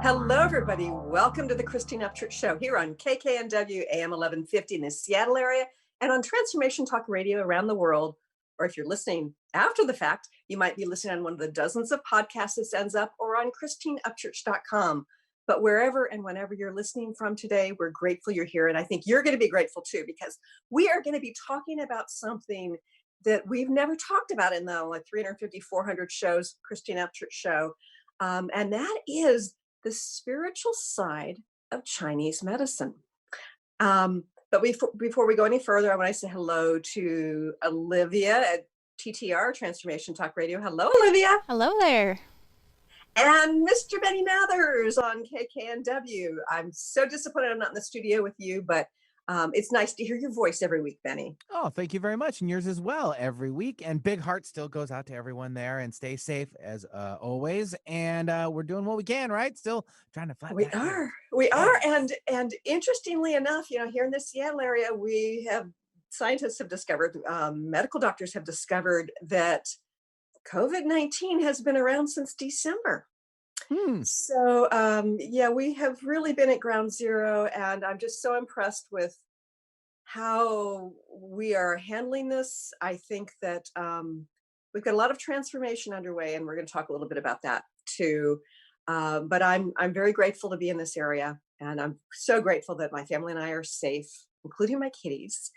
Hello, everybody. Welcome to the Christine Upchurch Show here on KKNW AM 1150 in the Seattle area and on Transformation Talk Radio around the world. Or if you're listening after the fact, you might be listening on one of the dozens of podcasts that sends up or on ChristineUpchurch.com. But wherever and whenever you're listening from today, we're grateful you're here. And I think you're going to be grateful too, because we are going to be talking about something that we've never talked about in the 350, 400 shows, Christine Upchurch Show. And that is the spiritual side of Chinese medicine. But before we go any further, I want to say hello to Olivia at TTR, Transformation Talk Radio. Hello, Olivia. Hello there. And Mr. Benny Mathers on KKNW. I'm so disappointed I'm not in the studio with you, but it's nice to hear your voice every week, Benny. Oh, thank you very much. And yours as well every week. And big heart still goes out to everyone there, and stay safe as always. And we're doing what we can, right? Still trying to flatten that curve. We are. And interestingly enough, here in the Seattle area, scientists have discovered, medical doctors have discovered that COVID-19 has been around since December. So, we have really been at ground zero, and I'm just so impressed with how we are handling this. I think that we've got a lot of transformation underway, and we're going to talk a little bit about that too. But I'm very grateful to be in this area, and I'm so grateful that my family and I are safe, including my kitties.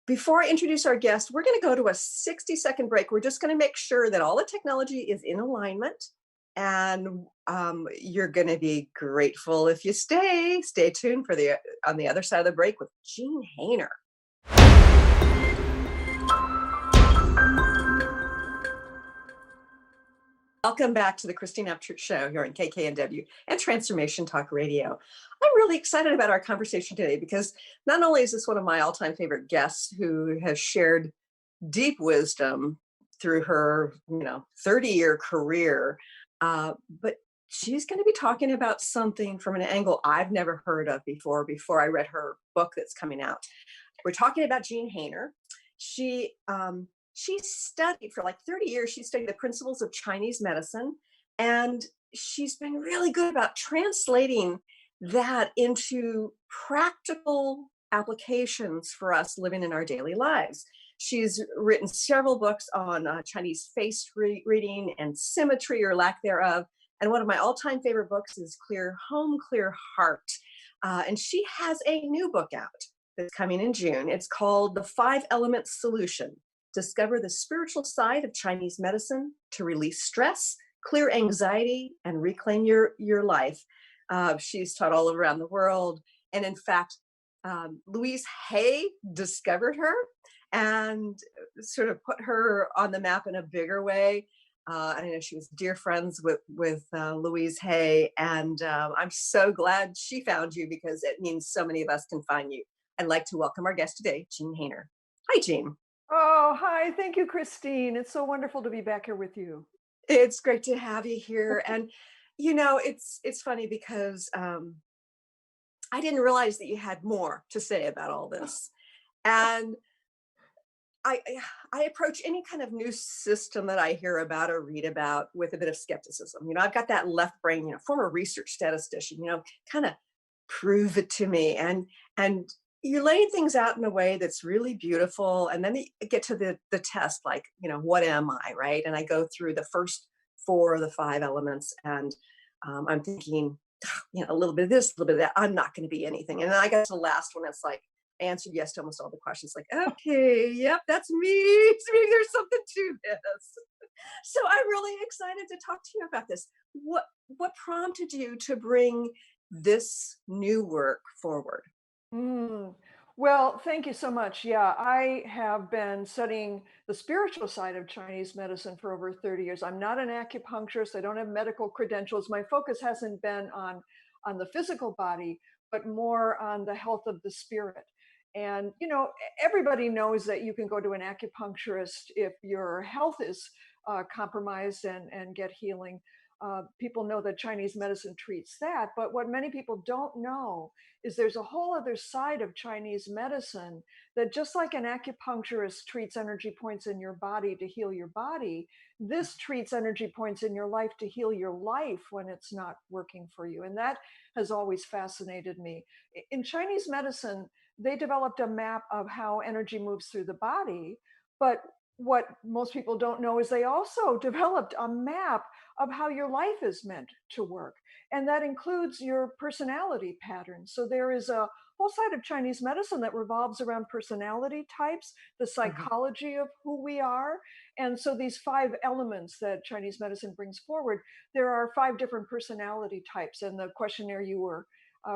Before I introduce our guest, we're going to go to a 60-second break. We're just going to make sure that all the technology is in alignment, and you're going to be grateful if you stay tuned for on the other side of the break with Jean Hainer. Welcome back to the Christine Upchurch Show here on KKNW and Transformation Talk Radio. I'm really excited about our conversation today because not only is this one of my all-time favorite guests who has shared deep wisdom through her 30-year career, but she's going to be talking about something from an angle I've never heard of before I read her book that's coming out. We're talking about Jean Hainer. She studied for 30 years. She studied the principles of Chinese medicine, and she's been really good about translating that into practical applications for us living in our daily lives. She's written several books on Chinese face reading and symmetry or lack thereof. And one of my all-time favorite books is Clear Home, Clear Heart. And she has a new book out that's coming in June. It's called The 5 Elements Solution. Discover the spiritual side of Chinese medicine to release stress, clear anxiety, and reclaim your life. She's taught all around the world. And in fact, Louise Hay discovered her and sort of put her on the map in a bigger way. I know she was dear friends with Louise Hay, and I'm so glad she found you because it means so many of us can find you. I'd like to welcome our guest today, Jean Hainer. Hi, Jean. Oh, hi. Thank you, Christine. It's so wonderful to be back here with you. It's great to have you here. And, it's funny because I didn't realize that you had more to say about all this. And I approach any kind of new system that I hear about or read about with a bit of skepticism. I've got that left brain, former research statistician, kind of prove it to me. And you're laying things out in a way that's really beautiful. And then you get to the test, what am I, right? And I go through the first 4 of the 5 elements, and I'm thinking, a little bit of this, a little bit of that. I'm not going to be anything. And then I got to the last one. It's like, I answered yes to almost all the questions. Okay, yep, that's me. Maybe there's something to this. So I'm really excited to talk to you about this. What prompted you to bring this new work forward? Well, thank you so much. Yeah, I have been studying the spiritual side of Chinese medicine for over 30 years. I'm not an acupuncturist. I don't have medical credentials. My focus hasn't been on the physical body, but more on the health of the spirit. And, everybody knows that you can go to an acupuncturist if your health is compromised and get healing. people know that Chinese medicine treats that. But what many people don't know is there's a whole other side of Chinese medicine that, just like an acupuncturist treats energy points in your body to heal your body, this treats energy points in your life to heal your life when it's not working for you. And that has always fascinated me. In Chinese medicine, they developed a map of how energy moves through the body. But what most people don't know is they also developed a map of how your life is meant to work. And that includes your personality patterns. So there is a whole side of Chinese medicine that revolves around personality types, the Uh-huh. psychology of who we are. And so these five elements that Chinese medicine brings forward, there are five different personality types. And the questionnaire you were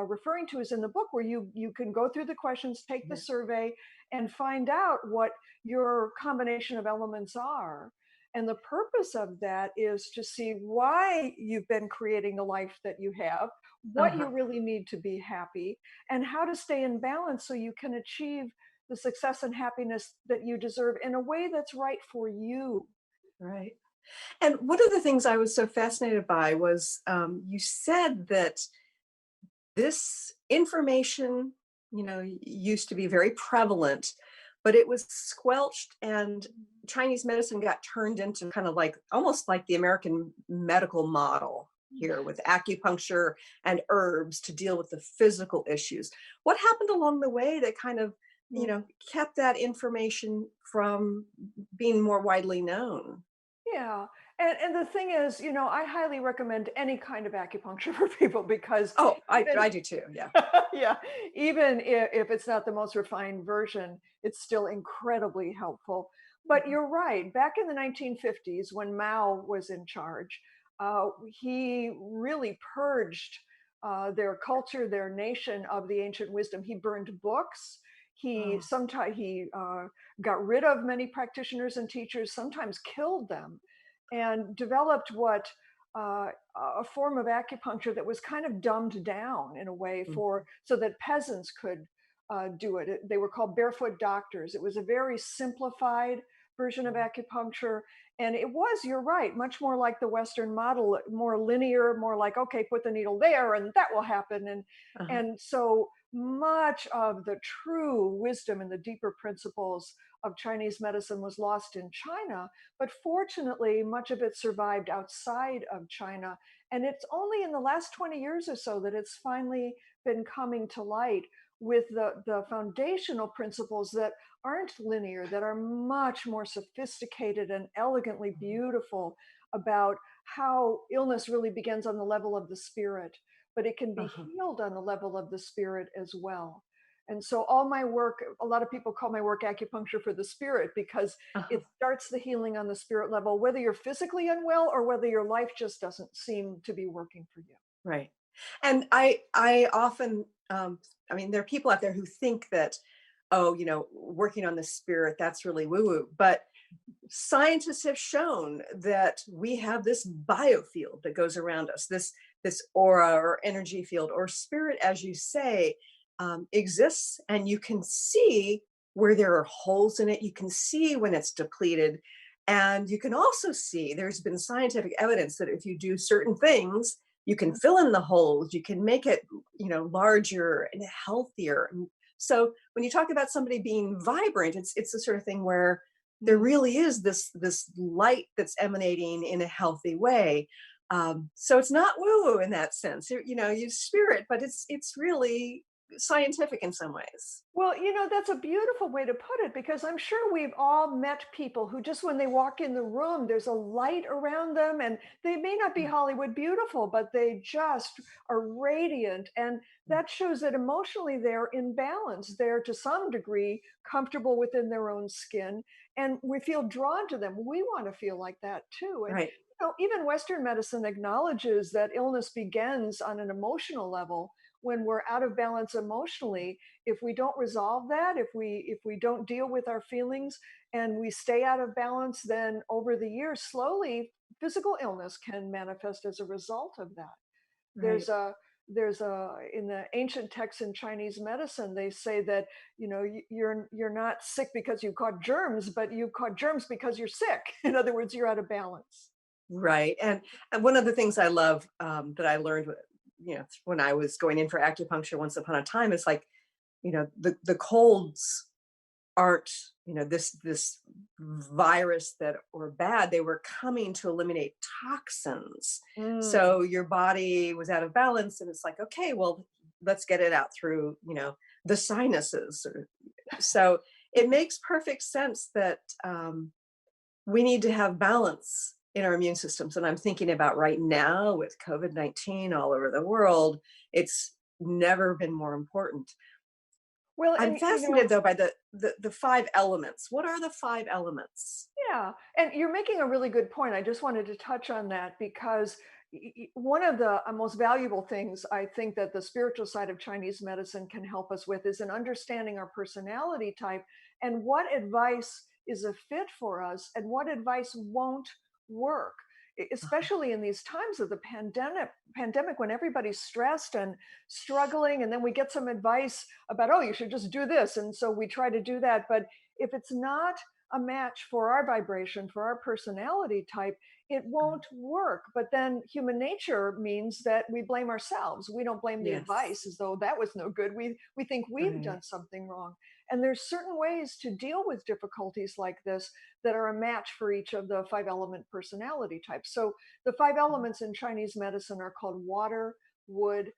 referring to is in the book, where you can go through the questions, take the Yeah. survey, and find out what your combination of elements are. And the purpose of that is to see why you've been creating the life that you have, what you Uh-huh. really need to be happy, and how to stay in balance so you can achieve the success and happiness that you deserve in a way that's right for you. Right. And one of the things I was so fascinated by was you said that this information, used to be very prevalent, but it was squelched, and Chinese medicine got turned into kind of like almost like the American medical model here with acupuncture and herbs to deal with the physical issues. What happened along the way that kind of, Mm. kept that information from being more widely known? Yeah. And the thing is, I highly recommend any kind of acupuncture for people because Oh, I even do too. Yeah. yeah, even if it's not the most refined version, it's still incredibly helpful. But Mhm. you're right. Back in the 1950s, when Mao was in charge, he really purged their culture, their nation of the ancient wisdom. He burned books. He Oh. sometimes he got rid of many practitioners and teachers, sometimes killed them, and developed what a form of acupuncture that was kind of dumbed down in a way for Mhm. so that peasants could do it. They were called barefoot doctors. It was a very simplified version of acupuncture, and it was, you're right, much more like the Western model, more linear, more like, okay, put the needle there and that will happen. Uh-huh. And so much of the true wisdom and the deeper principles of Chinese medicine was lost in China, but fortunately, much of it survived outside of China. And it's only in the last 20 years or so that it's finally been coming to light with the foundational principles that aren't linear, that are much more sophisticated and elegantly beautiful about how illness really begins on the level of the spirit, but it can be Uh-huh. healed on the level of the spirit as well. And so, all my work, a lot of people call my work acupuncture for the spirit because Uh-huh. it starts the healing on the spirit level, whether you're physically unwell or whether your life just doesn't seem to be working for you. Right. And I often I mean there are people out there who think that, oh, working on the spirit, that's really woo-woo. But scientists have shown that we have this biofield that goes around us, this aura or energy field or spirit, as you say, exists, and you can see where there are holes in it. You can see when it's depleted, and you can also see there's been scientific evidence that if you do certain things, you can fill in the holes. You can make it, larger and healthier. And so when you talk about somebody being vibrant, it's the sort of thing where there Mm. really is this light that's emanating in a healthy way. So it's not woo woo in that sense. You spirit, but it's really scientific in some ways. Well, that's a beautiful way to put it because I'm sure we've all met people who just when they walk in the room, there's a light around them and they may not be Mm, Hollywood beautiful, but they just are radiant. And mm, that shows that emotionally they're in balance. They're to some degree comfortable within their own skin and we feel drawn to them. We want to feel like that too. And right. even Western medicine acknowledges that illness begins on an emotional level when we're out of balance emotionally. If we don't resolve that, if we don't deal with our feelings and we stay out of balance, then over the years slowly physical illness can manifest as a result of that. Right. There's a in the ancient texts in Chinese medicine they say that you're not sick because you caught germs, but you caught germs because you're sick. In other words, you're out of balance. Right. And one of the things I love, that I learned, when I was going in for acupuncture once upon a time, is like, the colds aren't, this virus that were bad. They were coming to eliminate toxins. Mm. So your body was out of balance, and it's like, okay, well, let's get it out through, the sinuses. So it makes perfect sense that, we need to have balance in our immune systems. And I'm thinking about right now with COVID-19 all over the world, it's never been more important. Well, I'm and fascinated though by the five elements. What are the five elements? yeah, and you're making a really good point. I just wanted to touch on that because one of the most valuable things I think that the spiritual side of Chinese medicine can help us with is in understanding our personality type and what advice is a fit for us and what advice won't work. Uh-huh. Especially in these times of the pandemic when everybody's stressed and struggling, and then we get some advice about, oh, you should just do this. And so we try to do that. But if it's not a match for our vibration, for our personality type, it won't work. But then human nature means that we blame ourselves. We don't blame the advice Yes. as though that was no good. We think we've Right. done something wrong. And there's certain ways to deal with difficulties like this that are a match for each of the five element personality types. So the five elements in Chinese medicine are called water, wood,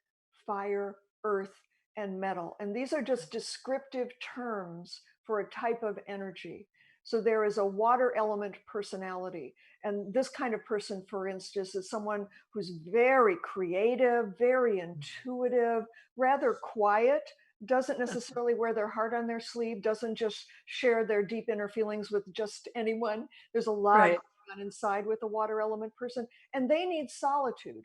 fire, earth, and metal. And these are just descriptive terms for a type of energy. So there is a water element personality. And this kind of person, for instance, is someone who's very creative, very intuitive, rather quiet, doesn't necessarily wear their heart on their sleeve, doesn't just share their deep inner feelings with just anyone. There's a lot Right. going on inside with a water element person, and they need solitude.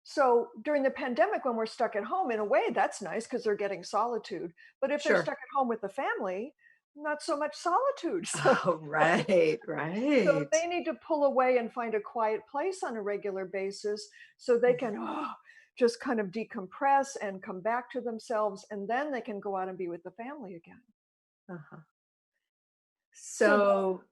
So during the pandemic, when we're stuck at home, in a way, that's nice because they're getting solitude. But if they're Sure. stuck at home with the family, not so much solitude. Oh, right. So Right. they need to pull away and find a quiet place on a regular basis so they Mhm. can just kind of decompress and come back to themselves. And then they can go out and be with the family again. Uh-huh. So, So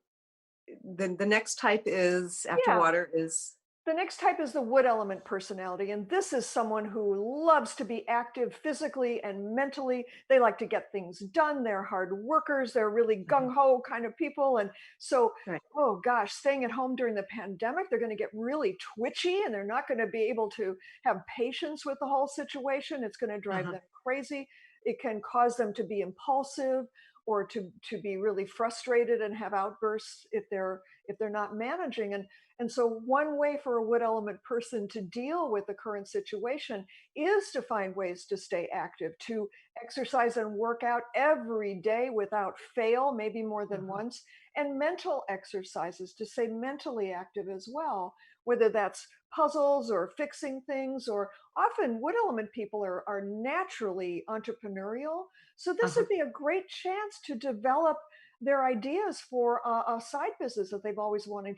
the next type is after yeah, water is the next type is the wood element personality. And this is someone who loves to be active physically and mentally. They like to get things done. They're hard workers. They're really uh-huh. gung ho kind of people. And so, Right. oh gosh, staying at home during the pandemic, they're going to get really twitchy and they're not going to be able to have patience with the whole situation. It's going to drive Uh-huh. them crazy. It can cause them to be impulsive or to be really frustrated and have outbursts if they're not managing. And so, one way for a wood element person to deal with the current situation is to find ways to stay active, to exercise and work out every day without fail, maybe more than Uh-huh. once, and mental exercises to stay mentally active as well, whether that's puzzles or fixing things, or often wood element people are naturally entrepreneurial. So, this Uh-huh. would be a great chance to develop their ideas for a side business that they've always wanting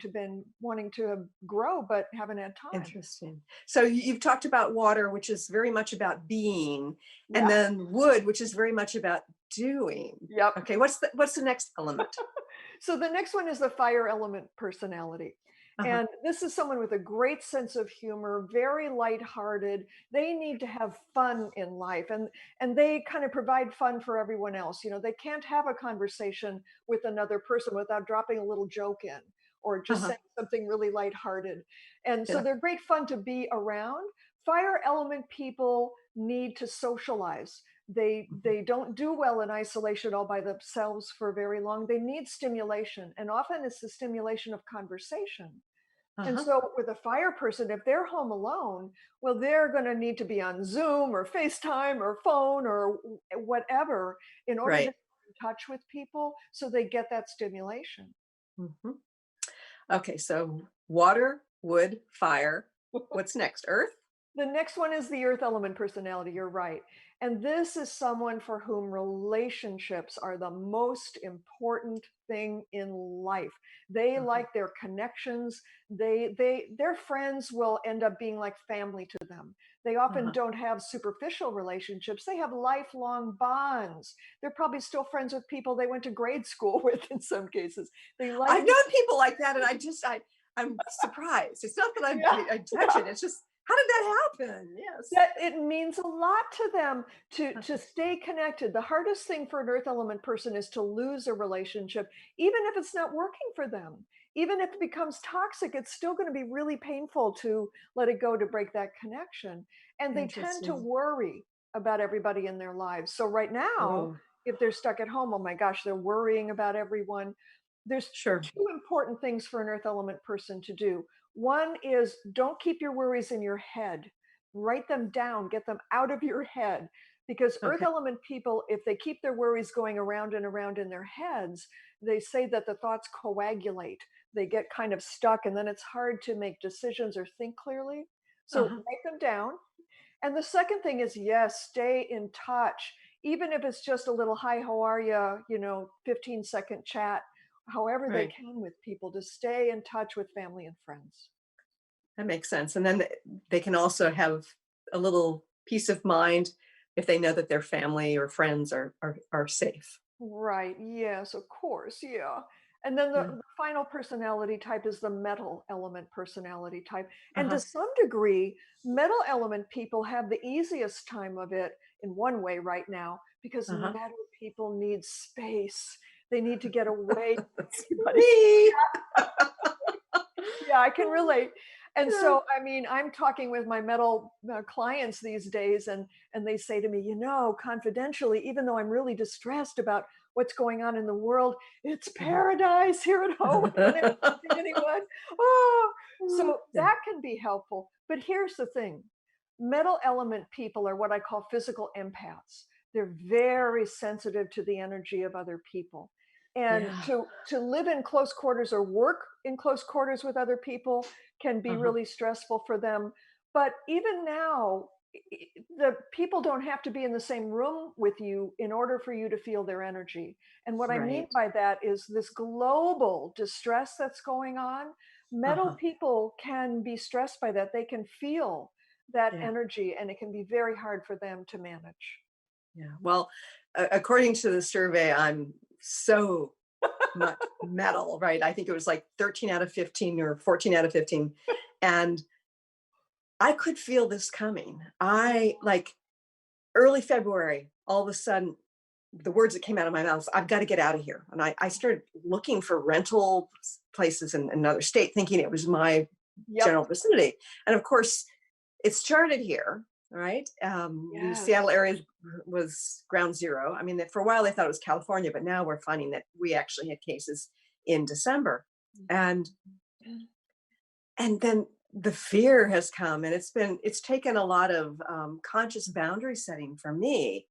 to grow but haven't had time. Interesting. So you've talked about water, which is very much about being, and Yeah. then wood, which is very much about doing. Yep. Okay, what's the next element? So the next one is the fire element personality. Uh-huh. And this is someone with a great sense of humor, very lighthearted. They need to have fun in life, and they kind of provide fun for everyone else. They can't have a conversation with another person without dropping a little joke in or just Uh-huh. saying something really lighthearted. And so Yeah. they're great fun to be around. Fire element people need to socialize. they Mhm. they don't do well in isolation all by themselves for very long. They need stimulation, and often it's the stimulation of conversation. And Uh-huh. so with a fire person, if they're home alone, well, they're going to need to be on Zoom or FaceTime or phone or whatever in order to Right. stay in touch with people so they get that stimulation. Mhm. Okay, so water, wood, fire. What's next? Earth? The next one is the earth element personality. You're right. And this is someone for whom relationships are the most important thing in life. They Uh-huh. like their connections. Their friends will end up being like family to them. They often Uh-huh. don't have superficial relationships. They have lifelong bonds. They're probably still friends with people they went to grade school with in some cases. They like I've known people like that, and I'm surprised. It's not that Yeah, I touch yeah. it. It's just, how did that happen? Yes. That it means a lot to them to stay connected. The hardest thing for an earth element person is to lose a relationship, even if it's not working for them. Even if it becomes toxic, it's still going to be really painful to let it go, to break that connection. And they tend to Interesting. worry about everybody in their lives. So right now, Oh, if they're stuck at home, oh my gosh, they're worrying about everyone. There's sure. two important things for an earth element person to do. One is, don't keep your worries in your head. Write them down, get them out of your head. Because earth Okay. element people, if they keep their worries going around and around in their heads, they say that the thoughts coagulate. They get kind of stuck, and then it's hard to make decisions or think clearly. So Uh-huh. write them down. And the second thing is, yes, stay in touch, even if it's just a little hi, how are you, 15-second chat, however they Right. can with people, to stay in touch with family and friends. That makes sense. And then they can also have a little peace of mind if they know that their family or friends are safe. Right. Yes, of course. Yeah. And then Yeah. the final personality type is the metal element personality type. And to Uh-huh. some degree, metal element people have the easiest time of it in one way right now, because Uh-huh. metal people need space. They need to get away from That's everybody. me. Yeah, I can relate. And Yeah. so, I mean, I'm talking with my metal clients these days, and they say to me, confidentially, even though I'm really distressed about what's going on in the world, it's paradise here at home. We don't have to see anyone. Oh, so Yeah. that can be helpful. But here's the thing: metal element people are what I call physical empaths. They're very sensitive to the energy of other people. And Yeah. to live in close quarters or work in close quarters with other people can be Uh-huh. really stressful for them. But even now, the people don't have to be in the same room with you in order for you to feel their energy. And what I mean Right. by that is this global distress that's going on. Metal Uh-huh. people can be stressed by that. They can feel that Yeah. energy, and it can be very hard for them to manage. Yeah. Well, according to the survey, I'm so much metal, right? I think it was like 13 out of 15 or 14 out of 15. And I could feel this coming. I like early February, all of a sudden, the words that came out of my mouth, I've got to get out of here. And I started looking for rental places in another state, thinking it was my Yep. general vicinity. And of course, it started here, right? The Seattle Yes. area was ground zero. I mean, for a while they thought it was California, but now we're finding that we actually had cases in December. And and then the fear has come, and it's taken a lot of conscious boundary setting for me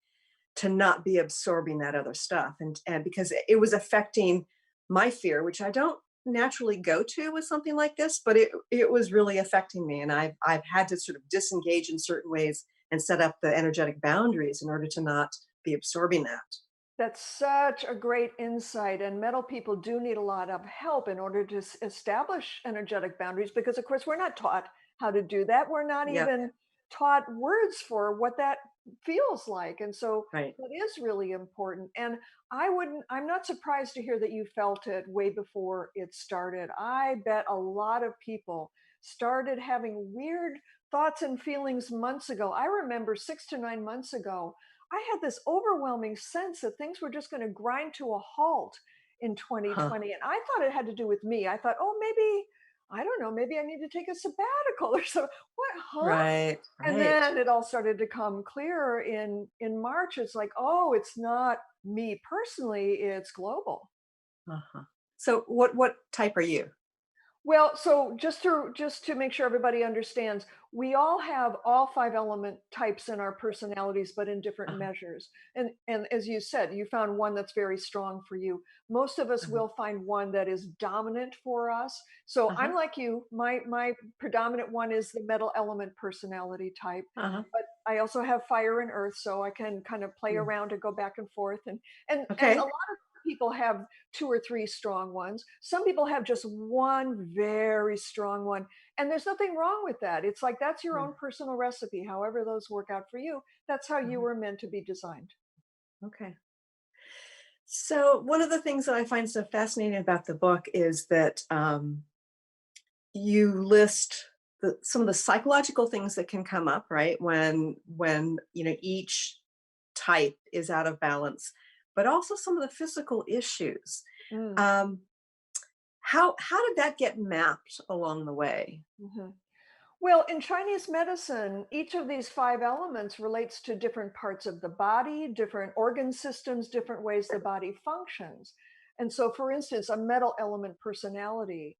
to not be absorbing that other stuff, and because it was affecting my fear, which I don't naturally go to with something like this, but it was really affecting me, and I've had to sort of disengage in certain ways and set up the energetic boundaries in order to not be absorbing that. That's such a great insight. And metal people do need a lot of help in order to establish energetic boundaries, because, of course, we're not taught how to do that. We're not Yep. even taught words for what that feels like. And so Right. that is really important. And I'm not surprised to hear that you felt it way before it started. I bet a lot of people started having weird thoughts and feelings months ago. I remember 6 to 9 months ago, I had this overwhelming sense that things were just going to grind to a halt in Huh. 2020. And I thought it had to do with me. I thought, oh, maybe, I don't know, maybe I need to take a sabbatical or so. What, huh? Right. And Right. then it all started to come clearer in March. It's like, oh, it's not me personally, it's global. Uh-huh. So what type are you? Well, so just to make sure everybody understands, we all have all five element types in our personalities, but in different Uh-huh. measures. And as you said, you found one that's very strong for you. Most of us Uh-huh. will find one that is dominant for us. So Uh-huh. I'm like you. My predominant one is the metal element personality type. Uh-huh. But I also have fire and earth, so I can kind of play Mm. around and go back and forth. And a Okay. lot of people have two or three strong ones. Some people have just one very strong one. And there's nothing wrong with that. It's like that's your Yeah. own personal recipe. However, those work out for you, that's how you Uh-huh. were meant to be designed. Okay. So one of the things that I find so fascinating about the book is that you list some of the psychological things that can come up, right? When each type is out of balance, but also some of the physical issues. Mm, Um, how did that get mapped along the way? mhm. Well, in Chinese medicine, each of these five elements relates to different parts of the body, different organ systems, different ways the body functions. And so, for instance, a metal element personality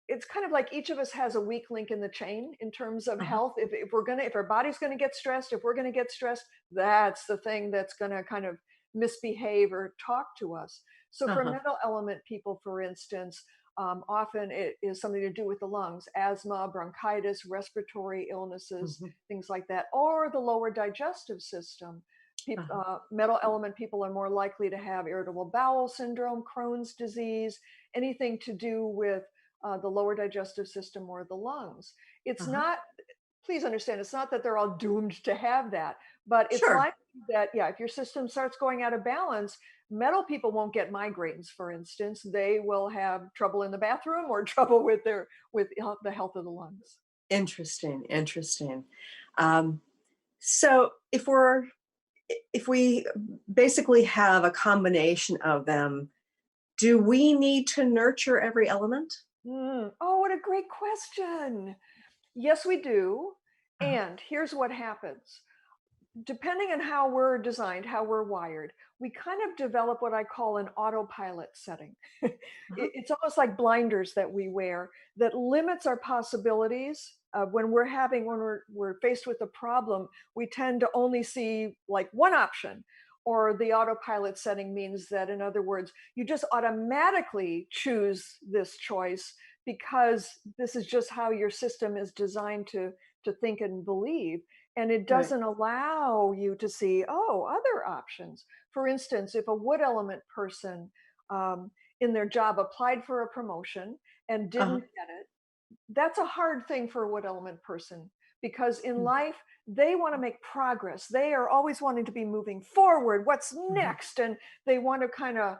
it's kind of like each of us has a weak link in the chain in terms of Uh-huh, health. If our body's going to get stressed, if we're going to get stressed, that's the thing that's going to kind of misbehave or talk to us. So, for uh-huh, metal element people, for instance, often it is something to do with the lungs, asthma, bronchitis, respiratory illnesses, mhm, things like that, or the lower digestive system. uh-huh, Metal element people are more likely to have irritable bowel syndrome, Crohn's disease, anything to do with the lower digestive system or the lungs. It's uh-huh. not, please understand, it's not that they're all doomed to have that, but it's Sure. likely that, yeah, if your system starts going out of balance, metal people won't get migraines, for instance. They will have trouble in the bathroom or trouble with the health of the lungs. Interesting, interesting. Um, so if we basically have a combination of them, do we need to nurture every element? Oh, what a great question. Yes, we do. Uh-huh, And here's what happens. Depending on how we're designed, how we're wired, we kind of develop what I call an autopilot setting. uh-huh, It's almost like blinders that we wear that limits our possibilities. When we're faced with a problem, we tend to only see like one option. Or the autopilot setting means that, in other words, you just automatically choose this choice because this is just how your system is designed to think and believe, and it right. doesn't allow you to see, oh, other options. For instance, if a wood element person in their job applied for a promotion and Uh-huh, didn't get it, that's a hard thing for a wood element person, because in mm, life they want to make progress. They are always wanting to be moving forward. What's mhm. next? And they want to kind of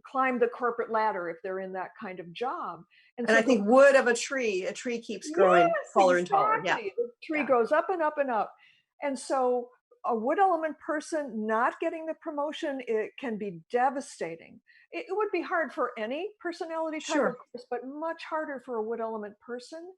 climb the corporate ladder if they're in that kind of job. And And so I the think wood of a tree keeps growing Yes, taller and taller. Yeah, exactly. The tree yeah. goes up and up and up. And so a wood element person not getting the promotion, it can be devastating. It would be hard for any personality type, of Sure. course, but much harder for a wood element person.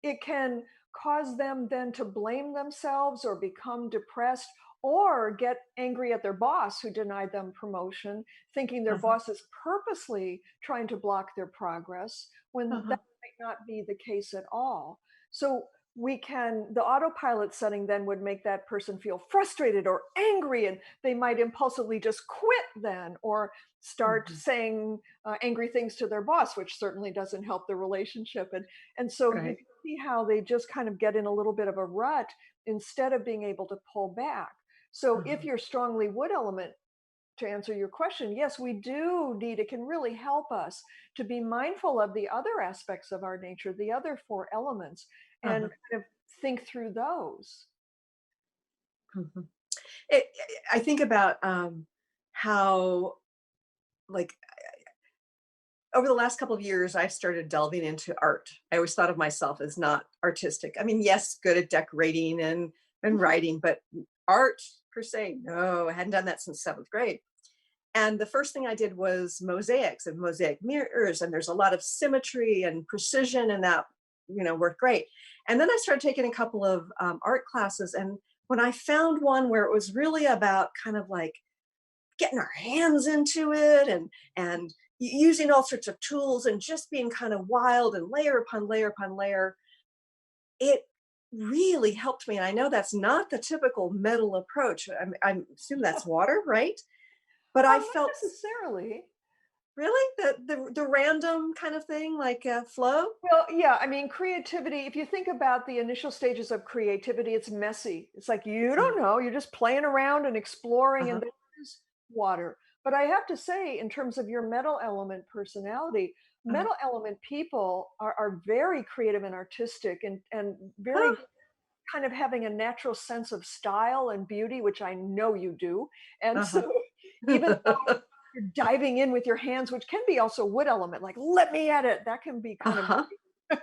It can cause them then to blame themselves or become depressed or get angry at their boss who denied them promotion, thinking their Uh-huh, boss is purposely trying to block their progress when uh-huh, that might not be the case at all. So the autopilot setting then would make that person feel frustrated or angry, and they might impulsively just quit then, or start mhm, saying angry things to their boss, which certainly doesn't help the relationship. And so you right. can see how they just kind of get in a little bit of a rut instead of being able to pull back. So if Uh-huh, you're strongly wood element, to answer your question, yes, we do need, it can really help us to be mindful of the other aspects of our nature, the other four elements, and uh-huh, kind of think through those. mhm. It I think about, how, like, over the last couple of years, I've started delving into art. I always thought of myself as not artistic. I mean, yes, good at decorating and Mhm. writing, but art per se, no, I hadn't done that since 7th grade. And the first thing I did was mosaics and mosaic mirrors, and there's a lot of symmetry and precision, and that worked great. And then I started taking a couple of art classes, and when I found one where it was really about kind of like getting our hands into it and using all sorts of tools and just being kind of wild and layer upon layer upon layer, it really helped me. And I know that's not the typical metal approach. I'm assuming that's water, right? But I Not felt necessarily. really the random kind of thing, like flow. Well, yeah, I mean, creativity, if you think about the initial stages of creativity, it's messy. It's like you Uh, don't know, you're just playing around and exploring, and uh-huh, there's water. But I have to say, in terms of your metal element personality, uh-huh, metal element people are very creative and artistic, and very huh, kind of having a natural sense of style and beauty, which I know you do. And so uh-huh. even though you're diving in with your hands, which can be also wood element, like, let me at it. That can be kind of, Uh-huh.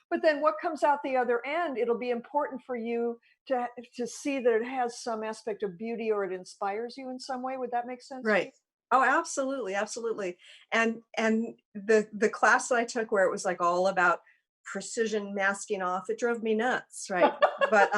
but then what comes out the other end, it'll be important for you to see that it has some aspect of beauty or it inspires you in some way. Would that make sense to you? Right. Oh, absolutely, absolutely. And the class that I took where it was like all about precision masking off, it drove me nuts, right? But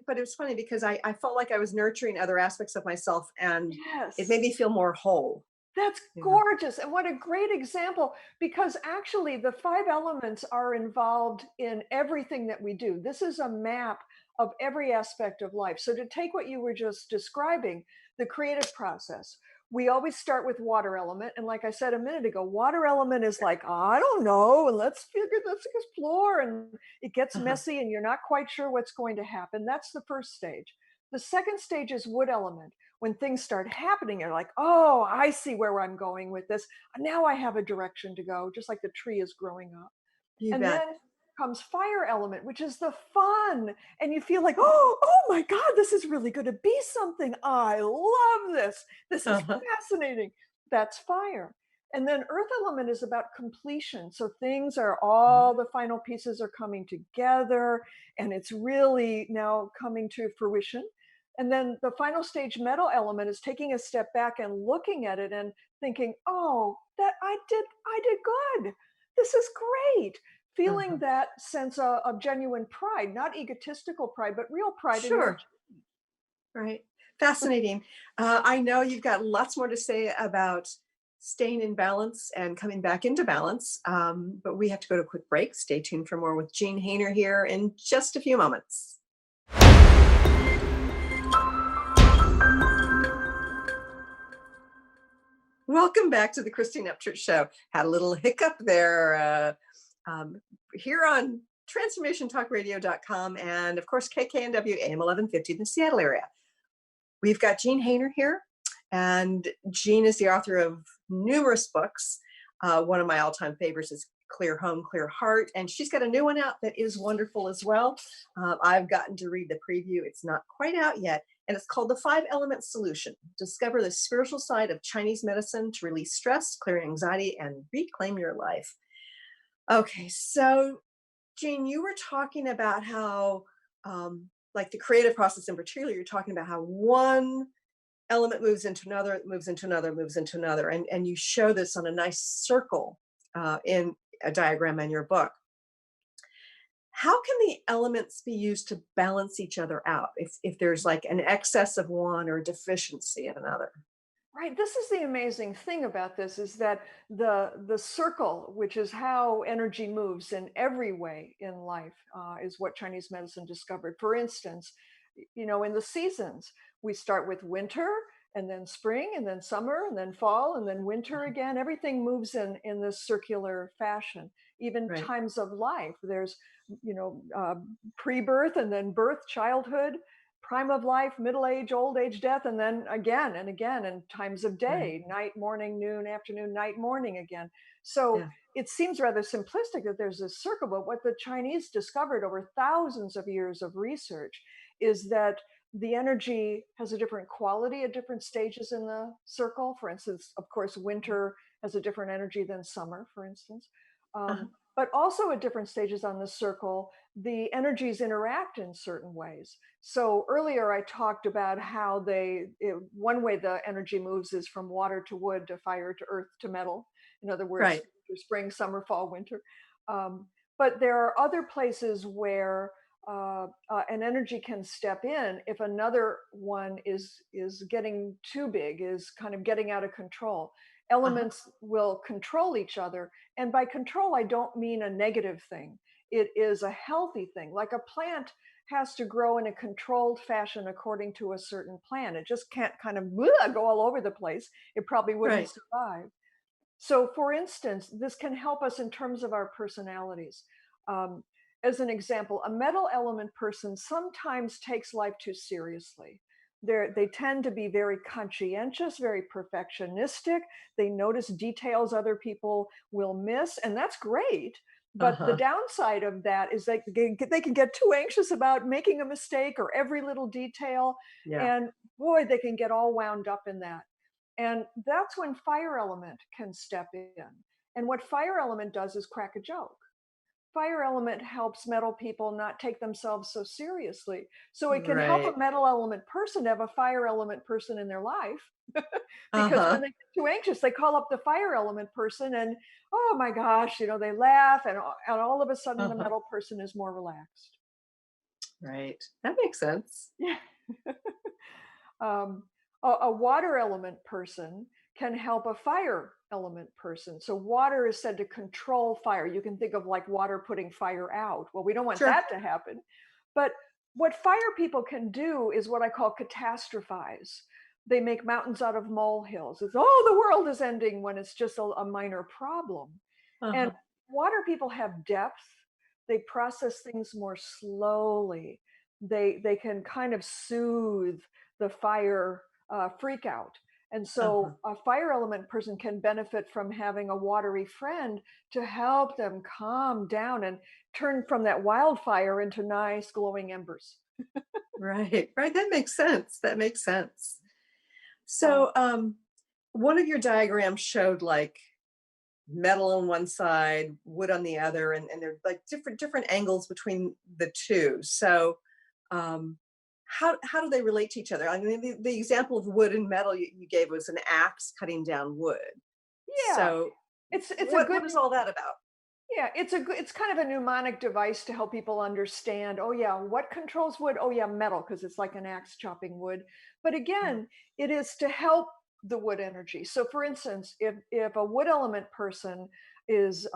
but it was funny because I felt like I was nurturing other aspects of myself, and it made Yes. me feel more whole. That's You know. gorgeous. And what a great example, because actually the five elements are involved in everything that we do. This is a map of every aspect of life. So, to take what you were just describing, the creative process, we always start with water element. And like I said a minute ago, water element is like, I don't know, and let's explore. And it gets Uh-huh. messy and you're not quite sure what's going to happen. That's the first stage. The second stage is wood element. When things start happening, you're like, oh, I see where I'm going with this. Now I have a direction to go, just like the tree is growing up. You And then bet. comes fire element, which is the fun. And you feel like, oh my God, this is really going to be something. I love this. This is Uh-huh. fascinating. That's fire. And then earth element is about completion. So things are all the final pieces are coming together and it's really now coming to fruition. And then the final stage metal element is taking a step back and looking at it and thinking, oh, that I did good. This is great. Feeling Uh-huh. that sense of genuine pride, not egotistical pride, but real pride in your. Sure. Right. Fascinating. I know you've got lots more to say about staying in balance and coming back into balance, but we have to go to a quick break. Stay tuned for more with Jean Hainer here in just a few moments. Welcome back to the Christine Upchurch Show. Had a little hiccup there here on transformationtalkradio.com and, of course, KKNW AM 1150 in the Seattle area. We've got Jean Hainer here, and Jean is the author of numerous books. One of my all-time favorites is Clear Home, Clear Heart, and she's got a new one out that is wonderful as well. I've gotten to read the preview. It's not quite out yet, and it's called The Five Element Solution. Discover the spiritual side of Chinese medicine to release stress, clear anxiety, and reclaim your life. Okay, so Jean, you were talking about how, like the creative process in particular, you're talking about how one element moves into another, moves into another, moves into another, and you show this on a nice circle in a diagram in your book. How can the elements be used to balance each other out if there's like an excess of one or deficiency of another? Right. This is the amazing thing about this is that the circle, which is how energy moves in every way in life, is what Chinese medicine discovered. For instance, in the seasons, we start with winter and then spring and then summer and then fall and then winter again. Everything moves in this circular fashion. Even Right. times of life, there's pre-birth and then birth, childhood, prime of life, middle age, old age, death, and then again and again, and times of Right. day, night, morning, noon, afternoon, night, morning again. So Yeah. it seems rather simplistic that there's this circle, but what the Chinese discovered over thousands of years of research is that the energy has a different quality at different stages in the circle. For instance, of course, winter has a different energy than summer, for instance. Uh-huh. But also at different stages on the circle, the energies interact in certain ways. So earlier I talked about how one way the energy moves is from water to wood to fire to earth to metal. In other words, Right. spring, summer, fall, winter. But there are other places where an energy can step in if another one is getting too big, is kind of getting out of control. Uh-huh. Elements will control each other, and by control, I don't mean a negative thing. It is a healthy thing. Like a plant has to grow in a controlled fashion according to a certain plan. It just can't kind of go all over the place. It probably wouldn't Right. survive. So, for instance, this can help us in terms of our personalities. Um, as an example, a metal element person sometimes takes life too seriously. They tend to be very conscientious, very perfectionistic. They notice details other people will miss, and that's great. But the Uh-huh. downside of that is they can get too anxious about making a mistake or every little detail. Yeah. And boy, they can get all wound up in that. And that's when fire element can step in. And what fire element does is crack a joke. Fire element helps metal people not take themselves so seriously. So it can help Right. a metal element person to have a fire element person in their life because Uh-huh. when they get too anxious, they call up the fire element person and, oh my gosh, they laugh and all of a sudden the Uh-huh. metal person is more relaxed. Right. That makes sense. Yeah. um, a water element person can help a fire element person. So water is said to control fire. You can think of like water putting fire out. Well, we don't want Sure. that to happen. But what fire people can do is what I call catastrophize. They make mountains out of molehills. It's, oh, the world is ending when it's just a minor problem. And Uh-huh. water people have depth. They process things more slowly. They can kind of soothe the fire freak out. And Uh-huh. so a fire element person can benefit from having a watery friend to help them calm down and turn from that wildfire into nice glowing embers. Right. Right. That makes sense. That makes sense. Uh, So, one of your diagrams showed like metal on one side, wood on the other, and they're like different angles between the two. So, um, how do they relate to each other? I mean, the example of wood and metal you gave was an axe cutting down wood. yeah, So, it's a what good is all that about? yeah, it's kind of a mnemonic device to help people understand, oh yeah, what controls wood? Oh yeah, metal, because it's like an axe chopping wood. But Uh-huh. again, it is to help the wood energy. So for instance, if a wood element person is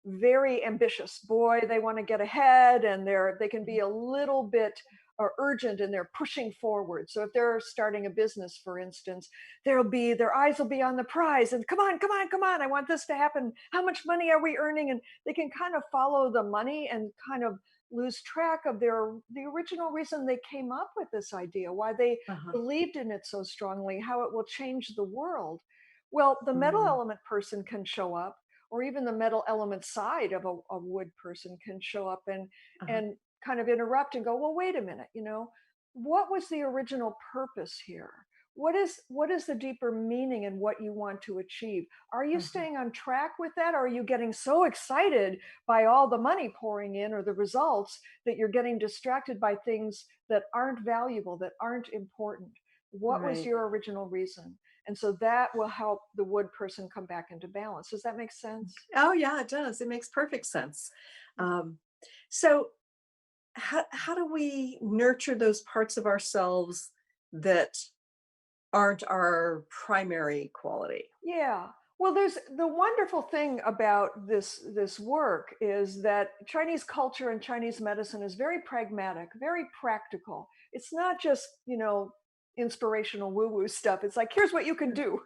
very ambitious, boy, they want to get ahead and they can be Mhm. a little bit urgent and they're pushing forward. So if they're starting a business, for instance, their eyes will be on the prize and come on, come on, come on, I want this to happen. How much money are we earning? And they can kind of follow the money and kind of lose track of the original reason they came up with this idea, why they Uh-huh. believed in it so strongly, how it will change the world. Well, the metal Mm. element person can show up, or even the metal element side of a wood person can show up Uh-huh. and kind of interrupt and go, well, wait a minute, what was the original purpose here? What is the deeper meaning in what you want to achieve? Are you Uh-huh. staying on track with that? Or are you getting so excited by all the money pouring in or the results that you're getting distracted by things that aren't valuable, that aren't important? What was Right. your original reason? And so that will help the wood person come back into balance. Does that make sense? Oh yeah, it does. It makes perfect sense. Yeah. Um, so how do we nurture those parts of ourselves that aren't our primary quality? Yeah. Well, there's the wonderful thing about this work is that Chinese culture and Chinese medicine is very pragmatic, very practical. It's not just, inspirational woo-woo stuff. It's like, here's what you can do.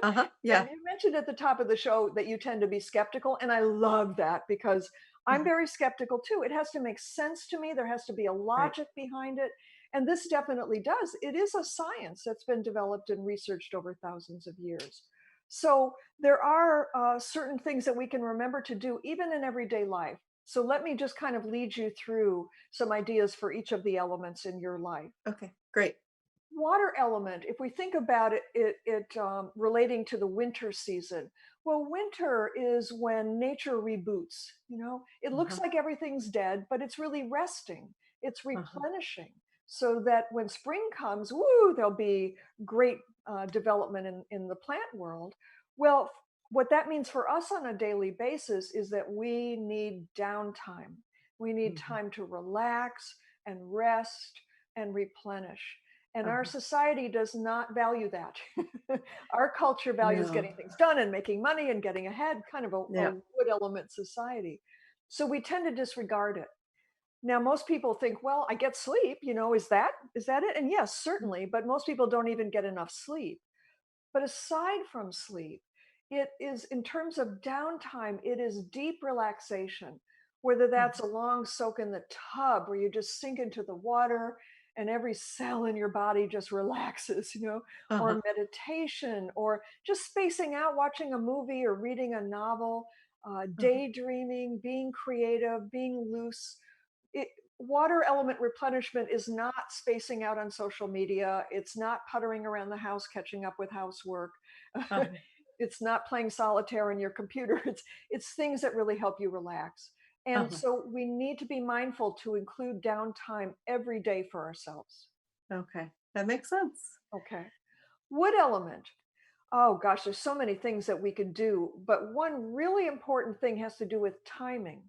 Uh-huh. And Yeah. you mentioned at the top of the show that you tend to be skeptical, and I love that because I'm Uh-huh. very skeptical too. It has to make sense to me. There has to be a Right. logic behind it. And this definitely does. It is a science that's been developed and researched over thousands of years. So there are certain things that we can remember to do even in everyday life. So let me just kind of lead you through some ideas for each of the elements in your life. Okay. Great. Water element, if we think about it relating to the winter season, well, winter is when nature reboots. It looks Uh-huh. like everything's dead, but it's really resting, it's Uh-huh. replenishing, so that when spring comes, woo, there'll be great development in the plant world. Well, what that means for us on a daily basis is that we need downtime. We need Mhm. time to relax and rest and replenish. And our Uh-huh. society does not value that. Our culture values No. getting things done and making money and getting ahead, kind of a Yeah. wood element society. So we tend to disregard it. Now, most people think, well, I get sleep, is that it? And yes, Mm. certainly, but most people don't even get enough sleep. But aside from sleep, it is in terms of downtime, it is deep relaxation, whether that's Uh-huh. a long soak in the tub where you just sink into the water and every cell in your body just relaxes, Uh-huh. or meditation, or just spacing out, watching a movie or reading a novel. Uh-huh. daydreaming, being creative, being loose. It, water element replenishment is not spacing out on social media. It's not puttering around the house, catching up with housework. Uh-huh. It's not playing solitaire on your computer. It's things that really help you relax. And Uh-huh. so we need to be mindful to include downtime every day for ourselves. Okay. That makes sense. Okay. Wood element. Oh gosh, there's so many things that we could do, but one really important thing has to do with timing.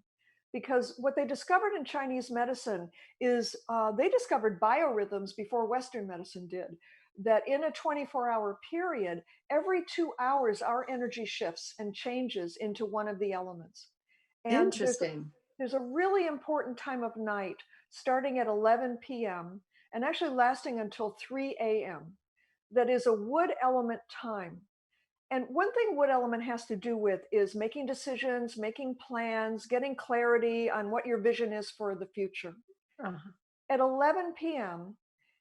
Because what they discovered in Chinese medicine is they discovered biorhythms before Western medicine did. That in a 24-hour period, every 2 hours, our energy shifts and changes into one of the elements. And Interesting. there's a really important time of night starting at 11 p.m. and actually lasting until 3 a.m. that is a wood element time. And one thing wood element has to do with is making decisions, making plans, getting clarity on what your vision is for the future. Uh-huh. At 11 p.m.,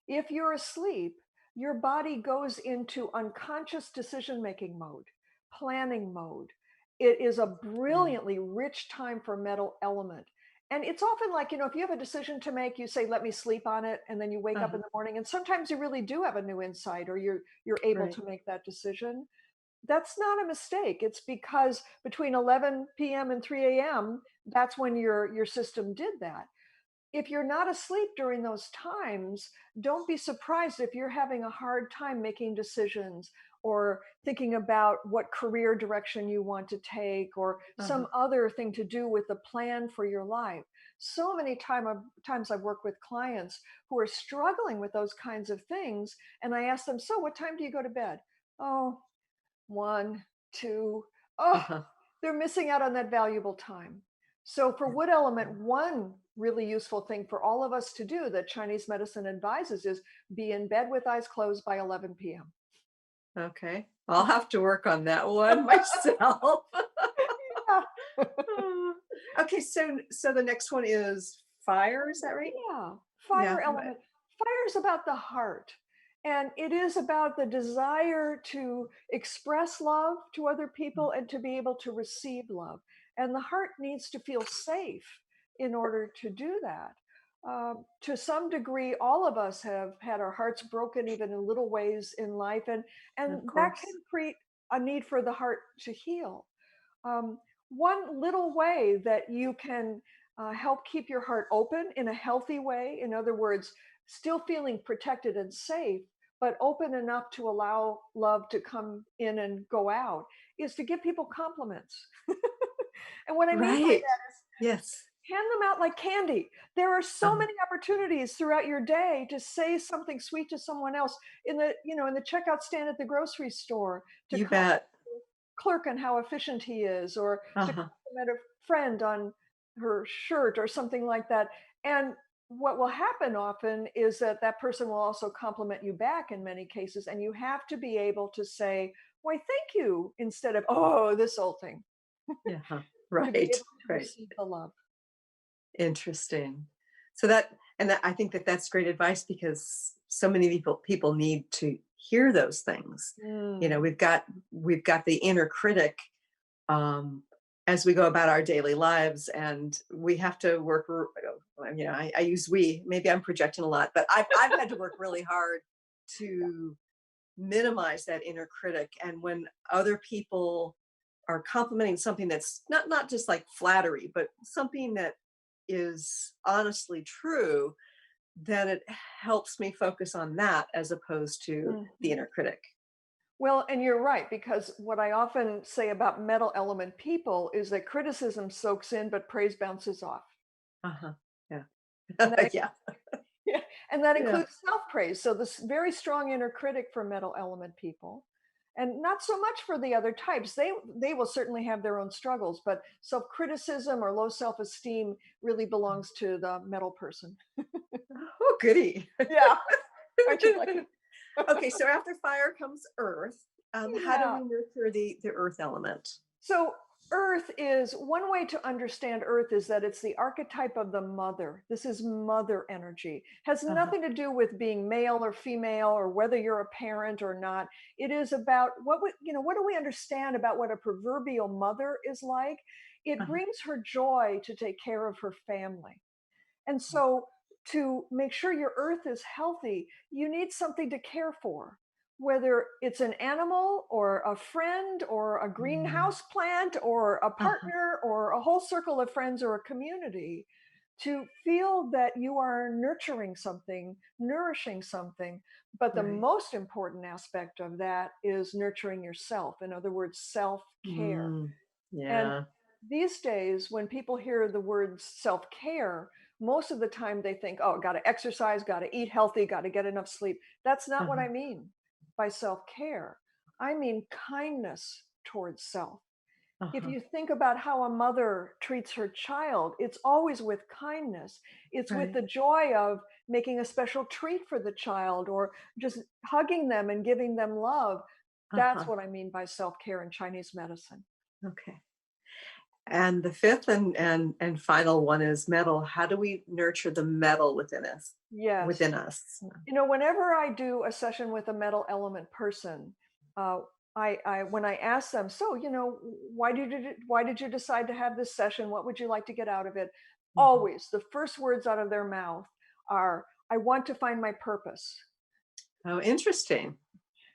if you're asleep, your body goes into unconscious decision making mode, planning mode. It is a Mm. brilliantly rich time for metal element. And it's often like, if you have a decision to make, you say, let me sleep on it. And then you wake up Uh-huh. in the morning. And sometimes you really do have a new insight or you're able Right. to make that decision. That's not a mistake. It's because between 11 p.m. and 3 a.m., that's when your system did that. If you're not asleep during those times, don't be surprised if you're having a hard time making decisions or thinking about what career direction you want to take or Uh-huh. some other thing to do with the plan for your life. So many times I've worked with clients who are struggling with those kinds of things. And I ask them, so what time do you go to bed? Oh, one, two. Oh, Uh-huh. they're missing out on that valuable time. So, for wood element, one really useful thing for all of us to do that Chinese medicine advises is be in bed with eyes closed by 11 p.m. Okay. I'll have to work on that one myself. Yeah. Uh, okay, so the next one is fire, is that right? Yeah. Yeah. Fire element. Fire is about the heart. And it is about the desire to express love to other people and to be able to receive love. And the heart needs to feel safe in order to do that. To some degree, all of us have had our hearts broken even in little ways in life, and Of that can course. create a need for the heart to heal. Um, One little way that you can help keep your heart open in a healthy way, in other words, still feeling protected and safe, but open enough to allow love to come in and go out, is to give people compliments. And what I mean by Right. that is Yes. hand them out like candy. There are so Uh-huh. many opportunities throughout your day to say something sweet to someone else in the checkout stand at the grocery store, to You bet. clerk on how efficient he is, or to Uh-huh. compliment a friend on her shirt or something like that. And what will happen often is that that person will also compliment you back in many cases. And you have to be able to say, why, thank you, instead of, oh, this old thing, Yeah. Huh. to be Right. able to Right. receive the love. Interesting. So that I think that that's great advice because so many people need to hear those things. You know, Mm, we've got the inner critic um, as we go about our daily lives, and we have to work. I use we. Maybe I'm projecting a lot, but I've had to work really hard to minimize that inner critic. And when other people are complimenting something that's not just like flattery, but something that is honestly true, then it helps me focus on that as opposed to the mhm. inner critic. Well, and you're right, because what I often say about metal element people is that criticism soaks in, but praise bounces off. Uh-huh. Yeah. And that, Yeah. yeah, and that Yeah. includes self-praise. So this very strong inner critic for metal element people, and not so much for the other types. They will certainly have their own struggles, but self-criticism or low self-esteem really belongs to the metal person. Oh, goody. Yeah, aren't you lucky? Okay, so after fire comes earth. How do Yeah. we nurture the earth element? So Earth is one way to understand Earth is that it's the archetype of the mother. This is mother energy. Has Uh-huh. nothing to do with being male or female or whether you're a parent or not. It is about what do we understand about what a proverbial mother is like? It Uh-huh. brings her joy to take care of her family. And so, to make sure your earth is healthy, you need something to care for, whether it's an animal or a friend or a Mm. greenhouse plant or a Uh-huh. partner or a whole circle of friends or a community. To feel that you are nurturing something, nourishing something. But the Right. most important aspect of that is nurturing yourself. In other words, self care. Mm. And Yeah. these days, when people hear the word self care, most of the time they think, oh, got to exercise, got to eat healthy, got to get enough sleep. That's not what Uh-huh. I mean by self care. I mean kindness towards self. If Uh-huh. you think about how a mother treats her child, it's always with kindness. It's with Right. the joy of making a special treat for the child or just hugging them and giving them love. That's Uh-huh. what I mean by self care in Chinese medicine. Okay. And the fifth and final one is metal. How do we nurture the metal within us? Yes. Within us. Whenever I do a session with a metal element person, uh, when I ask them, so why did you decide to have this session? What would you like to get out of it? Mhm. Always the first words out of their mouth are, "I want to find my purpose." Oh, interesting.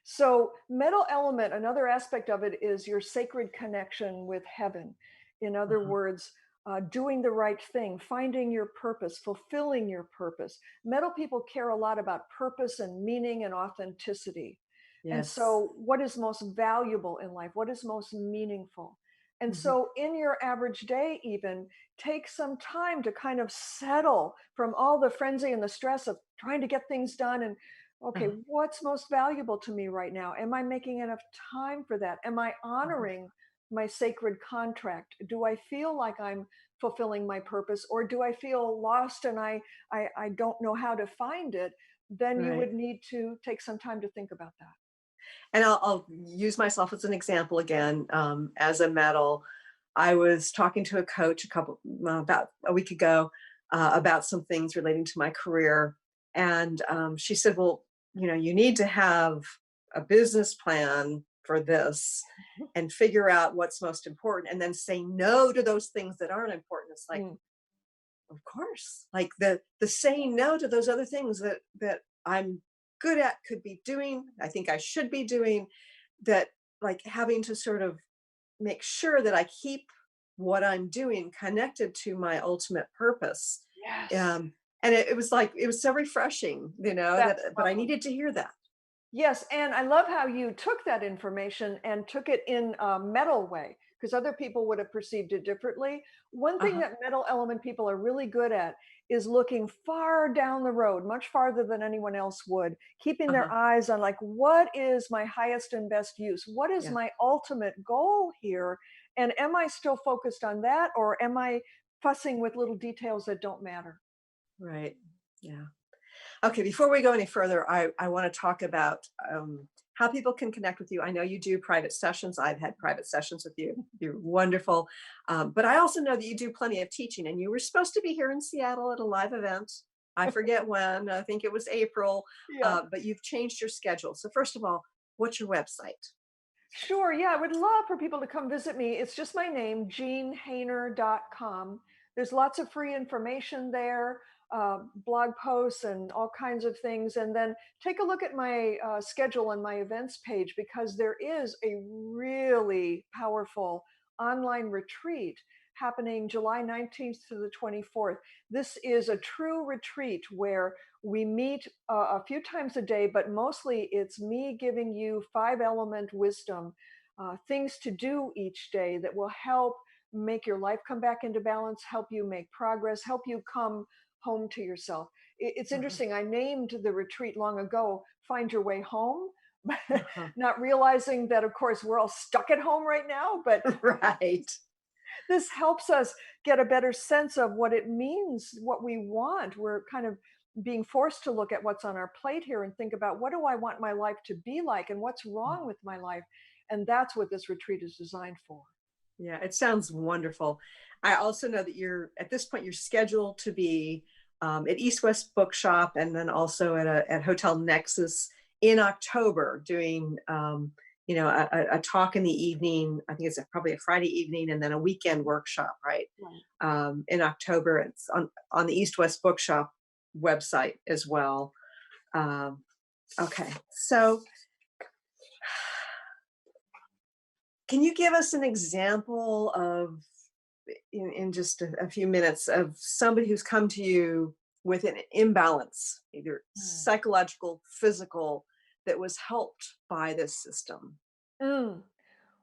So, metal element, another aspect of it is your sacred connection with heaven. In other Uh-huh. words, doing the right thing, finding your purpose, fulfilling your purpose. Metal people care a lot about purpose and meaning and authenticity. And Yes. so, what is most valuable in life? What is most meaningful? And Mhm. so, in your average day, even take some time to kind of settle from all the frenzy and the stress of trying to get things done and okay, Uh-huh. what's most valuable to me right now? Am I making enough time for that? Am I Uh-huh. honoring my sacred contract? Do I feel like I'm fulfilling my purpose or do I feel lost and I don't know how to find it? Then you Right. would need to take some time to think about that. And I'll use myself as an example again. As a metal, I was talking to a coach about a week ago about some things relating to my career, and she said, "Well, you need to have a business plan for this, and figure out what's most important, and then say no to those things that aren't important." It's like, Mm, of course, like the saying no to those other things that I'm good at, could be doing, I think I should be doing, that, like, having to sort of make sure that I keep what I'm doing connected to my ultimate purpose. yes, And it was like it was so refreshing, that's that, but I lovely. needed to hear that. Yes, and I love how you took that information and took it in a metal way, because other people would have perceived it differently. One thing Uh-huh. that metal element people are really good at is looking far down the road, much farther than anyone else would, keeping their Uh-huh. eyes on like, what is my highest and best use? What is Yeah. my ultimate goal here? And am I still focused on that, or am I fussing with little details that don't matter? Right. Yeah. Okay, before we go any further, I want to talk about how people can connect with you. I know you do private sessions. I've had private sessions with you. You're wonderful. But I also know that you do plenty of teaching, and you were supposed to be here in Seattle at a live event. I forget when, I think it was April, Yeah. but you've changed your schedule. So, first of all, what's your website? Sure. Yeah, I would love for people to come visit me. It's just my name, jeanhainer.com. There's lots of free information there, blog posts and all kinds of things. And then take a look at my schedule on my events page because there is a really powerful online retreat happening July 19th to the 24th. This is a true retreat where we meet a few times a day, but mostly it's me giving you five element wisdom, things to do each day that will help make your life come back into balance, help you make progress, help you come home to yourself. It's Uh-huh. interesting. I named the retreat long ago, Find Your Way Home, Uh-huh. not realizing that, of course, we're all stuck at home right now, but Right. this helps us get a better sense of what it means, what we want. We're kind of being forced to look at what's on our plate here and think about what do I want my life to be like and what's wrong with my life. And that's what this retreat is designed for. Yeah, it sounds wonderful. I also know that you're at this point, you're scheduled to be at East West Bookshop and then also at Hotel Nexus in October doing a talk in the evening. I think it's probably a Friday evening and then a weekend workshop, right? Right. In October. It's on the East West Bookshop website as well. Um, okay, so can you give us an example of in just a few minutes of somebody who's come to you with an imbalance, either Mm. psychological, physical, that was helped by this system? Mm.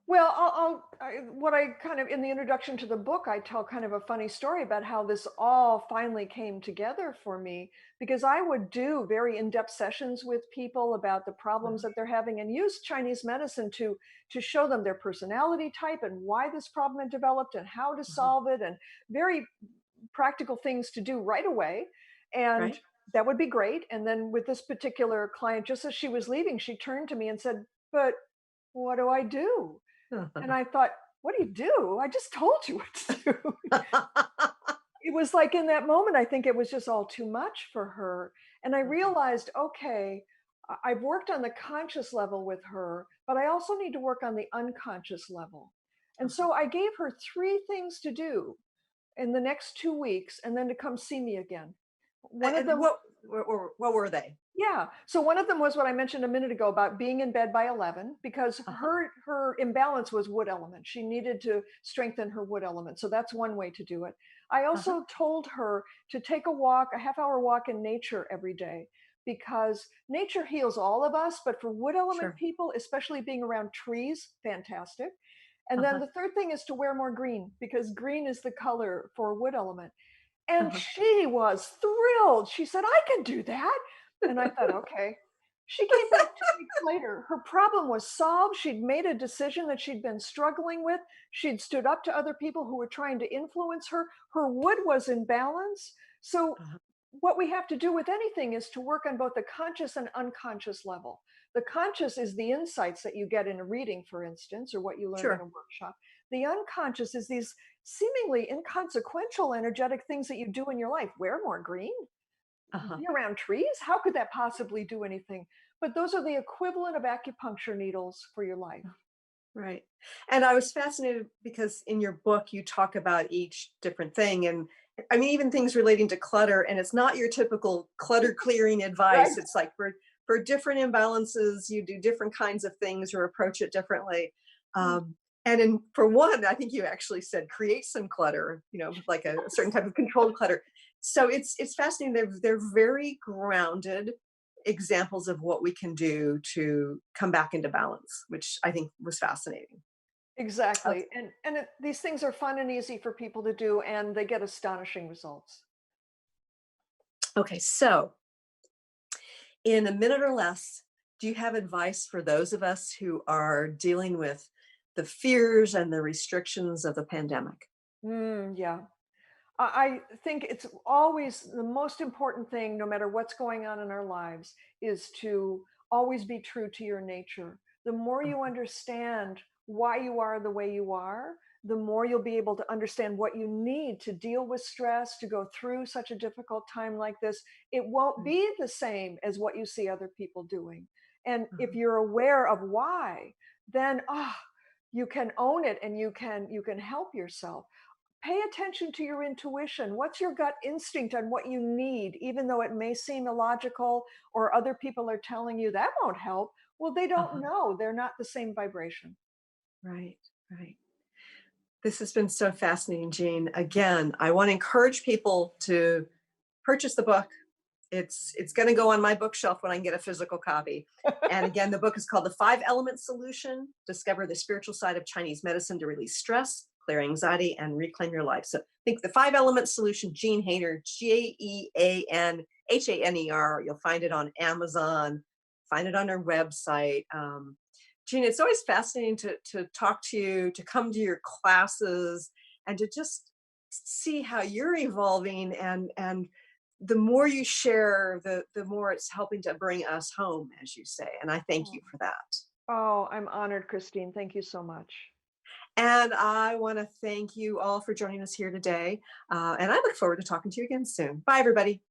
Well, what I kind of in the introduction to the book, I tell kind of a funny story about how this all finally came together for me because I would do very in-depth sessions with people about the problems Uh-huh. that they're having and use Chinese medicine to show them their personality type and why this problem had developed and how to Uh-huh. solve it and very practical things to do right away. And Right? that would be great. And then with this particular client, just as she was leaving, she turned to me and said, "But what do I do?" And I thought, "What do you do? I just told you what to do." It was like in that moment, I think it was just all too much for her. And I Uh-huh. realized, okay, I've worked on the conscious level with her, but I also need to work on the unconscious level. And Uh-huh. so I gave her three things to do in the next 2 weeks and then to come see me again. One of And them, what were they? yeah. So one of them was what I mentioned a minute ago about being in bed by 11 because Uh-huh. her imbalance was wood element. She needed to strengthen her wood element. So that's one way to do it. I Uh-huh. also told her to take a walk, a half-hour walk in nature every day because nature heals all of us, but for wood element Sure. people, especially being around trees, fantastic. And then Uh-huh. the third thing is to wear more green because green is the color for wood element. And Uh-huh. she was thrilled. She said, "I can do that." And I thought, okay. She came back 2 weeks later. Her problem was solved. She'd made a decision that she'd been struggling with. She'd stood up to other people who were trying to influence her. Her wood was in balance. So, Uh-huh. what we have to do with anything is to work on both the conscious and unconscious level. The conscious is the insights that you get in a reading, for instance, or what you learned in a Sure. workshop. The unconscious is these seemingly inconsequential energetic things that you do in your life. Wear more green, Uh-huh. be around trees. How could that possibly do anything? But those are the equivalent of acupuncture needles for your life. Right. And I was fascinated because in your book, you talk about each different thing. And I mean, even things relating to clutter, and it's not your typical clutter clearing advice. Right. It's like for different imbalances, you do different kinds of things or approach it differently. Mm. And in for one, I think you actually said create some clutter, like a certain type of controlled clutter. So it's fascinating. They're very grounded examples of what we can do to come back into balance, which I think was fascinating. Okay, Exactly. And these things are fun and easy for people to do, and they get astonishing results. okay, so in a minute or less, do you have advice for those of us who are dealing with the fears and the restrictions of the pandemic? Yeah. I think it's always the most important thing, no matter what's going on in our lives, is to always be true to your nature. The more you Uh-huh, understand why you are the way you are, the more you'll be able to understand what you need to deal with stress, to go through such a difficult time like this. It won't right, be the same as what you see other people doing. And if uh-huh, you're aware of why, then you can own it and you can help yourself. Pay attention to your intuition. What's your gut instinct on what you need, even though it may seem illogical or other people are telling you that won't help? Well, they don't uh-huh, know. They're not the same vibration. right, right. This has been so fascinating, Jean. Again, I want to encourage people to purchase the book. It's going to go on my bookshelf when I can get a physical copy. And again, the book is called The Five Element Solution: Discover the Spiritual Side of Chinese Medicine to Release Stress, Clear Anxiety, and Reclaim Your Life. So think The Five Element Solution, Jean Haner, Jeanhaner. You'll find it on Amazon, find it on our website. Jean, it's always fascinating to talk to you, to come to your classes, and to just see how you're evolving and the more you share, the more it's helping to bring us home, as you say. And I thank Oh, you for that. oh, I'm honored, Christine. Thank you so much. And I want to thank you all for joining us here today. And I look forward to talking to you again soon. Bye, everybody.